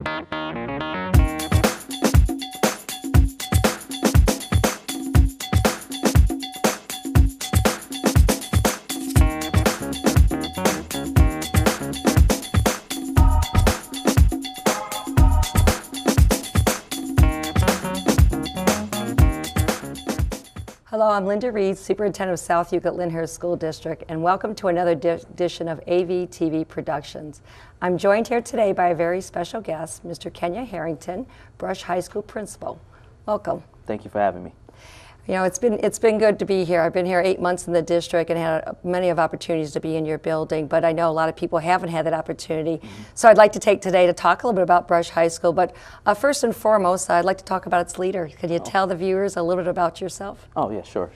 Hello, I'm Linda Reid, Superintendent of South Euclid-Lyndhurst School District, and welcome to another edition of AV TV Productions. I'm joined here today by a very special guest, Mr. Harrington, Brush High School Principal. Welcome. Thank you for having me. You know, it's been good to be here. I've been here 8 months in the district and had many of opportunities to be in your building, but I know a lot of people haven't had that opportunity. So I'd like to take today to talk a little bit about Brush High School, but first and foremost, I'd like to talk about its leader. Can you tell the viewers a little bit about yourself? Oh, yeah, sure.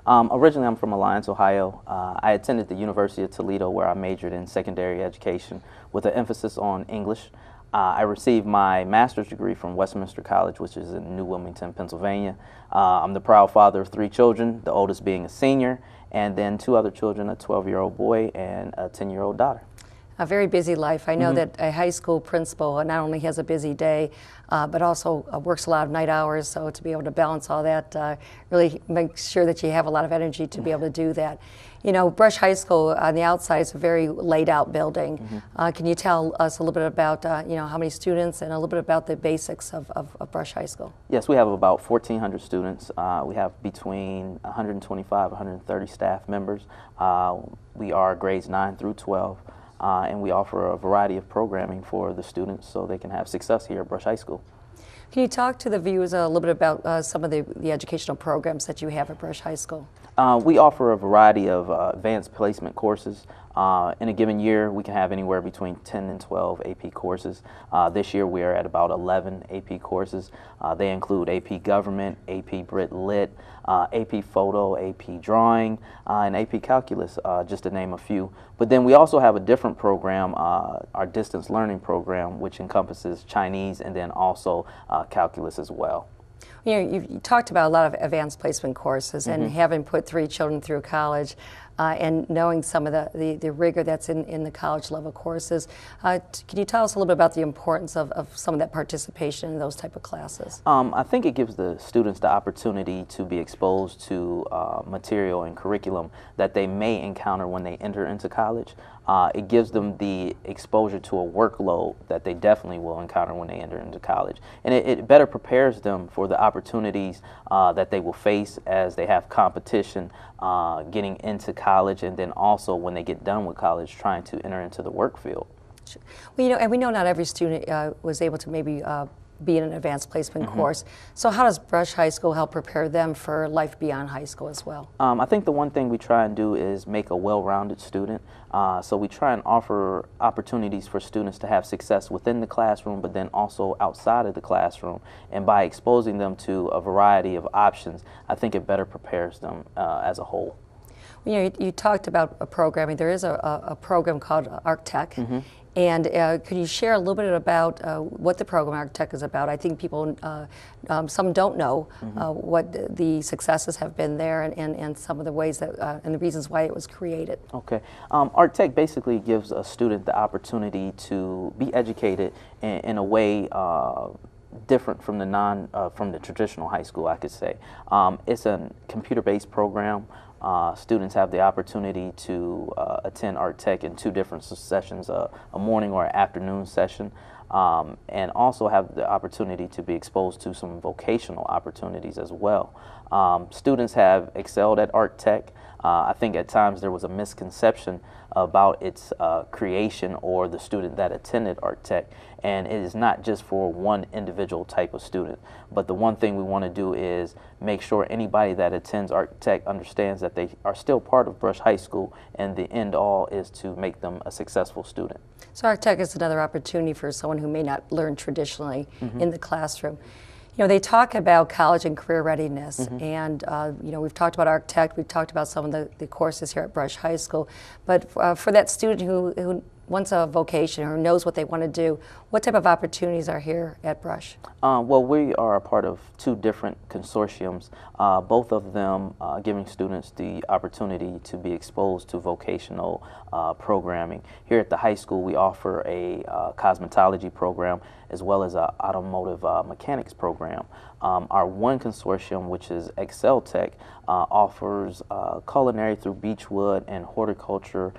Originally, I'm from Alliance, Ohio. I attended the University of Toledo, where I majored in secondary education with an emphasis on English. I received my master's degree from Westminster College, which is in New Wilmington, Pennsylvania. I'm the proud father of 3 children, the oldest being a senior, and then 2 other children, a 12-year-old boy and a 10-year-old daughter. A very busy life. I know that a high school principal not only has a busy day, but also works a lot of night hours, so to be able to balance all that, really make sure that you have a lot of energy to be able to do that. You know, Brush High School on the outside is a very laid out building. Can you tell us a little bit about, you know, how many students and a little bit about the basics of Brush High School? Yes, we have about 1,400 students. We have between 125 and 130 staff members. We are grades 9 through 12. And we offer a variety of programming for the students so they can have success here at Brush High School. Can you talk to the viewers a little bit about some of the educational programs that you have at Brush High School? We offer a variety of advanced placement courses. In a given year, we can have anywhere between 10 and 12 AP courses. This year, we are at about 11 AP courses. They include AP Government, AP Brit Lit, AP Photo, AP Drawing, and AP Calculus, just to name a few. But then we also have a different program, our distance learning program, which encompasses Chinese and then also calculus as well. You know, you talked about a lot of advanced placement courses and having put 3 children through college and knowing some of the rigor that's in the college level courses. Can you tell us a little bit about the importance of some of that participation in those type of classes? I think it gives the students the opportunity to be exposed to material and curriculum that they may encounter when they enter into college. It gives them the exposure to a workload that they definitely will encounter when they enter into college. And it better prepares them for the opportunities that they will face as they have competition getting into college, and then also when they get done with college trying to enter into the work field. Well, you know, and we know not every student was able to maybe be in an advanced placement course. So how does Brush High School help prepare them for life beyond high school as well? I think the one thing we try and do is make a well-rounded student. So we try and offer opportunities for students to have success within the classroom, but then also outside of the classroom. And by exposing them to a variety of options, I think it better prepares them as a whole. You know, you talked about programming. There is a program called ArcTech. And could you share a little bit about what the program ArcTech is about? I think people, some don't know what the successes have been there and some of the ways that, and the reasons why it was created. Okay. ArcTech basically gives a student the opportunity to be educated in a way different from the traditional high school, I could say. It's a computer-based program. Students have the opportunity to attend ArcTech in 2 different sessions, a morning or an afternoon session, and also have the opportunity to be exposed to some vocational opportunities as well. Students have excelled at ArcTech. I think at times there was a misconception about its creation or the student that attended ArcTech, and it is not just for one individual type of student. But the one thing we want to do is make sure anybody that attends ArcTech understands that they are still part of Brush High School, and the end all is to make them a successful student. So ArcTech is another opportunity for someone who may not learn traditionally in the classroom. You know, they talk about college and career readiness, and you know, we've talked about ArcTech, we've talked about some of the courses here at Brush High School, but for that student who wants a vocation or knows what they want to do, what type of opportunities are here at Brush? Well, we are a part of 2 different consortiums, both of them giving students the opportunity to be exposed to vocational programming. Here at the high school, we offer a cosmetology program as well as an automotive mechanics program. Our one consortium, which is Excel Tech, offers culinary through Beechwood and horticulture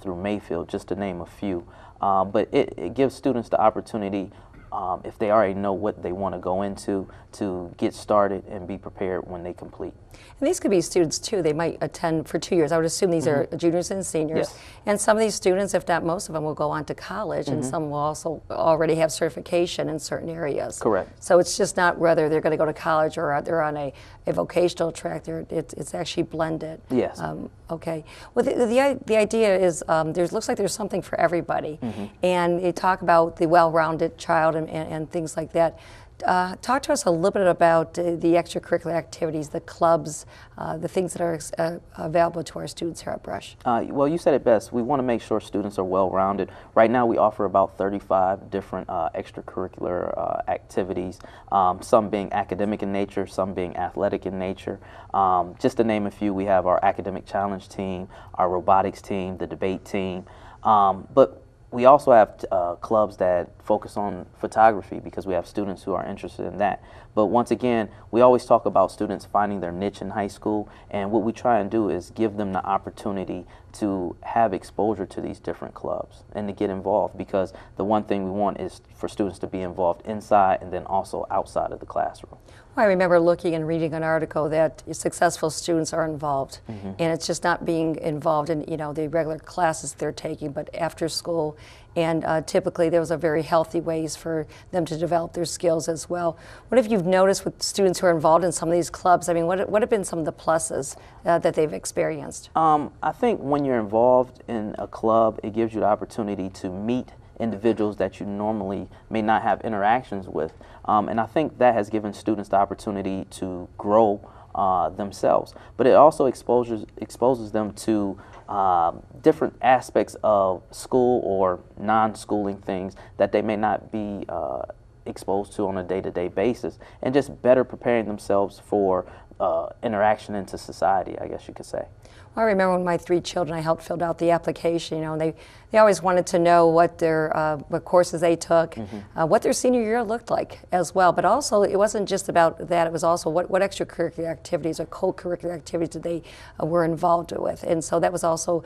through Mayfield, just to name a few. But it gives students the opportunity, if they already know what they want to go into, to get started and be prepared when they complete. And these could be students too. They might attend for 2 years. I would assume these are juniors and seniors. Yes. And some of these students, if not most of them, will go on to college, and some will also already have certification in certain areas. Correct. So it's just not whether they're going to go to college or they're on a vocational track. It's actually blended. Yes. Okay. Well, the idea is looks like there's something for everybody, and you talk about the well-rounded child and things like that. Talk to us a little bit about the extracurricular activities, the clubs, the things that are available to our students here at Brush. Well, you said it best. We want to make sure students are well-rounded. Right now we offer about 35 different extracurricular activities, some being academic in nature, some being athletic in nature. Just to name a few, we have our academic challenge team, our robotics team, the debate team, but we also have clubs that focus on photography because we have students who are interested in that. But once again, we always talk about students finding their niche in high school, and what we try and do is give them the opportunity to have exposure to these different clubs and to get involved, because the one thing we want is for students to be involved inside and then also outside of the classroom. Well, I remember looking and reading an article that successful students are involved, and it's just not being involved in the regular classes they're taking, but after school. And typically those are very healthy ways for them to develop their skills as well. What have you noticed with students who are involved in some of these clubs? I mean, what have been some of the pluses that they've experienced? I think when you're involved in a club, it gives you the opportunity to meet individuals that you normally may not have interactions with. And I think that has given students the opportunity to grow themselves. But it also exposes them to different aspects of school or non-schooling things that they may not be exposed to on a day-to-day basis, and just better preparing themselves for interaction into society, I guess you could say. Well, I remember when my 3 children, I helped fill out the application. They always wanted to know what their what courses they took, what their senior year looked like as well. But also, it wasn't just about that. It was also what extracurricular activities or co-curricular activities that they were involved with. And so that was also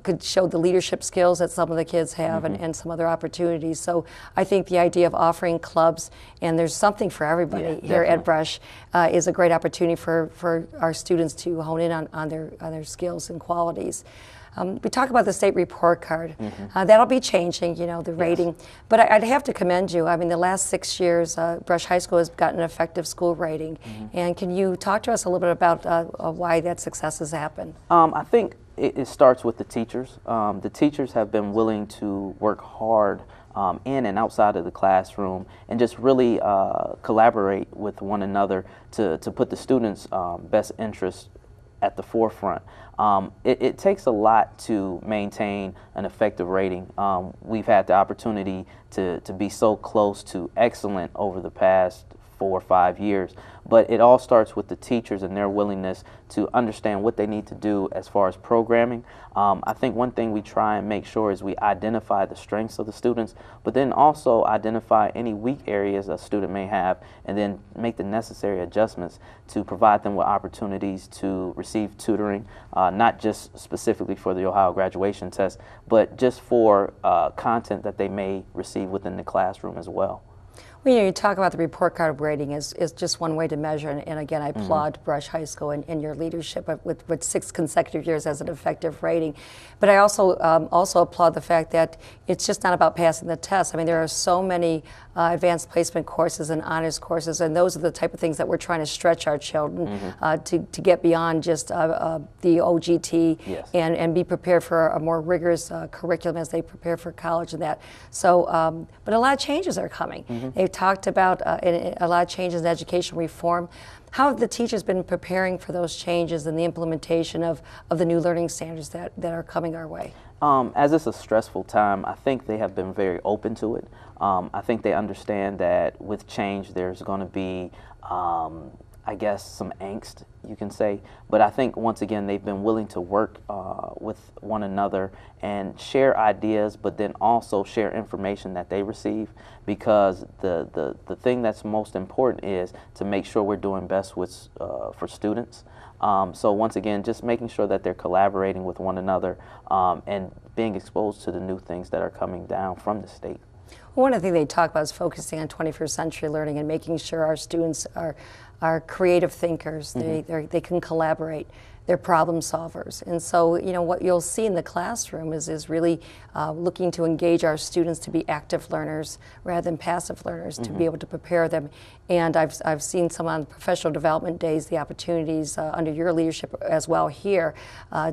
could show the leadership skills that some of the kids have, and some other opportunities. So I think the idea of offering clubs, and there's something for everybody here at Brush, is a great opportunity for our students to hone in on their skills and qualities. We talk about the state report card. That'll be changing, the rating. But I'd have to commend you. I mean, the last 6 years, Brush High School has gotten an effective school rating. And can you talk to us a little bit about why that success has happened? I think it starts with the teachers. The teachers have been willing to work hard in and outside of the classroom and just really collaborate with one another to put the students' best interests at the forefront. It takes a lot to maintain an effective rating. We've had the opportunity to be so close to excellent over the past 4 or 5 years, but it all starts with the teachers and their willingness to understand what they need to do as far as programming. I think one thing we try and make sure is we identify the strengths of the students, but then also identify any weak areas a student may have, and then make the necessary adjustments to provide them with opportunities to receive tutoring, not just specifically for the Ohio graduation test, but just for content that they may receive within the classroom as well. Well, you talk about the report card rating is just one way to measure, and again, I applaud Brush High School and your leadership with 6 consecutive years as an effective rating. But I also applaud the fact that it's just not about passing the test. I mean, there are so many advanced placement courses and honors courses, and those are the type of things that we're trying to stretch our children to get beyond just the OGT and be prepared for a more rigorous curriculum as they prepare for college and that. So, but a lot of changes are coming. They've talked about a lot of changes in education reform. How have the teachers been preparing for those changes and the implementation of the new learning standards that are coming our way? As it's a stressful time, I think they have been very open to it. I think they understand that with change there's going to be, I guess, some angst, you can say. But I think, once again, they've been willing to work with one another and share ideas, but then also share information that they receive, because the thing that's most important is to make sure we're doing best with, for students. So once again, just making sure that they're collaborating with one another and being exposed to the new things that are coming down from the state. One of the things they talk about is focusing on 21st century learning and making sure our students are creative thinkers. They can collaborate. They're problem solvers. And so, you know, what you'll see in the classroom is really looking to engage our students to be active learners rather than passive learners, to be able to prepare them. And I've seen some on professional development days, the opportunities under your leadership as well here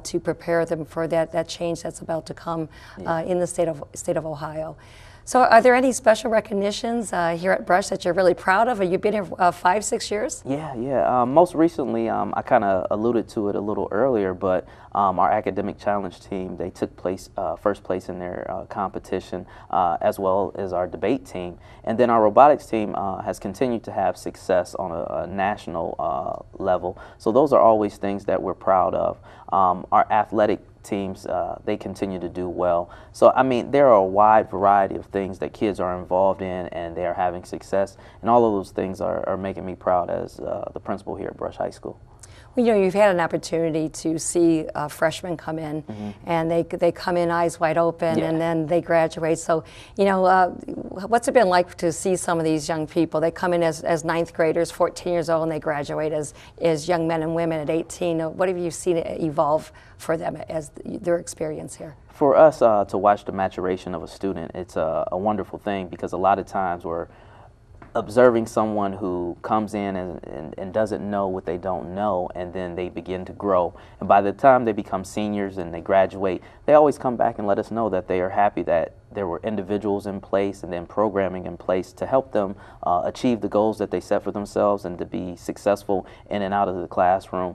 to prepare them for that change that's about to come in the state of Ohio. So are there any special recognitions here at Brush that you're really proud of? You've been here 5-6 years? Yeah. Most recently, I kind of alluded to it a little earlier, but our academic challenge team, they took first place in their competition, as well as our debate team. And then our robotics team has continued to have success on a national level. So those are always things that we're proud of. Our athletic teams, they continue to do well. So, I mean, there are a wide variety of things that kids are involved in, and they are having success. And all of those things are making me proud as the principal here at Brush High School. Well, you know, you've had an opportunity to see freshmen come in, and they come in eyes wide open, and then they graduate. So, you know, what's it been like to see some of these young people? They come in as ninth graders, 14 years old, and they graduate as young men and women at 18. What have you seen evolve for them as their experience here? For us to watch the maturation of a student, it's a wonderful thing, because a lot of times we're observing someone who comes in and doesn't know what they don't know, and then they begin to grow. And by the time they become seniors and they graduate, they always come back and let us know that they are happy that there were individuals in place and then programming in place to help them achieve the goals that they set for themselves and to be successful in and out of the classroom.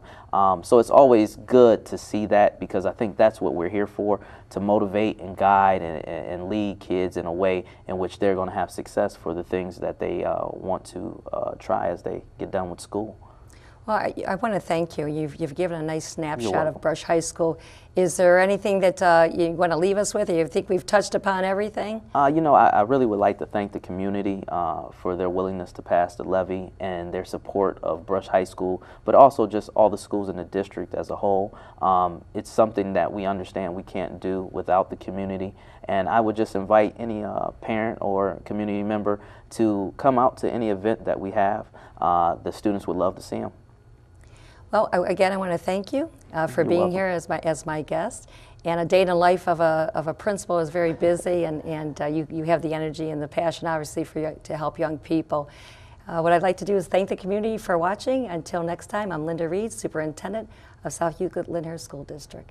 So it's always good to see that, because I think that's what we're here for, to motivate and guide and lead kids in a way in which they're going to have success for the things that they want to try as they get done with school. Well, I want to thank you. You've given a nice snapshot of Brush High School. Is there anything that you want to leave us with, or you think we've touched upon everything? You know, I really would like to thank the community for their willingness to pass the levy and their support of Brush High School, but also just all the schools in the district as a whole. It's something that we understand we can't do without the community, and I would just invite any parent or community member to come out to any event that we have. The students would love to see them. Well, again, I want to thank you for being here as my guest. And a day in the life of a principal is very busy, and you have the energy and the passion, obviously, to help young people. What I'd like to do is thank the community for watching. Until next time, I'm Linda Reid, Superintendent of South Euclid-Lyndhurst School District.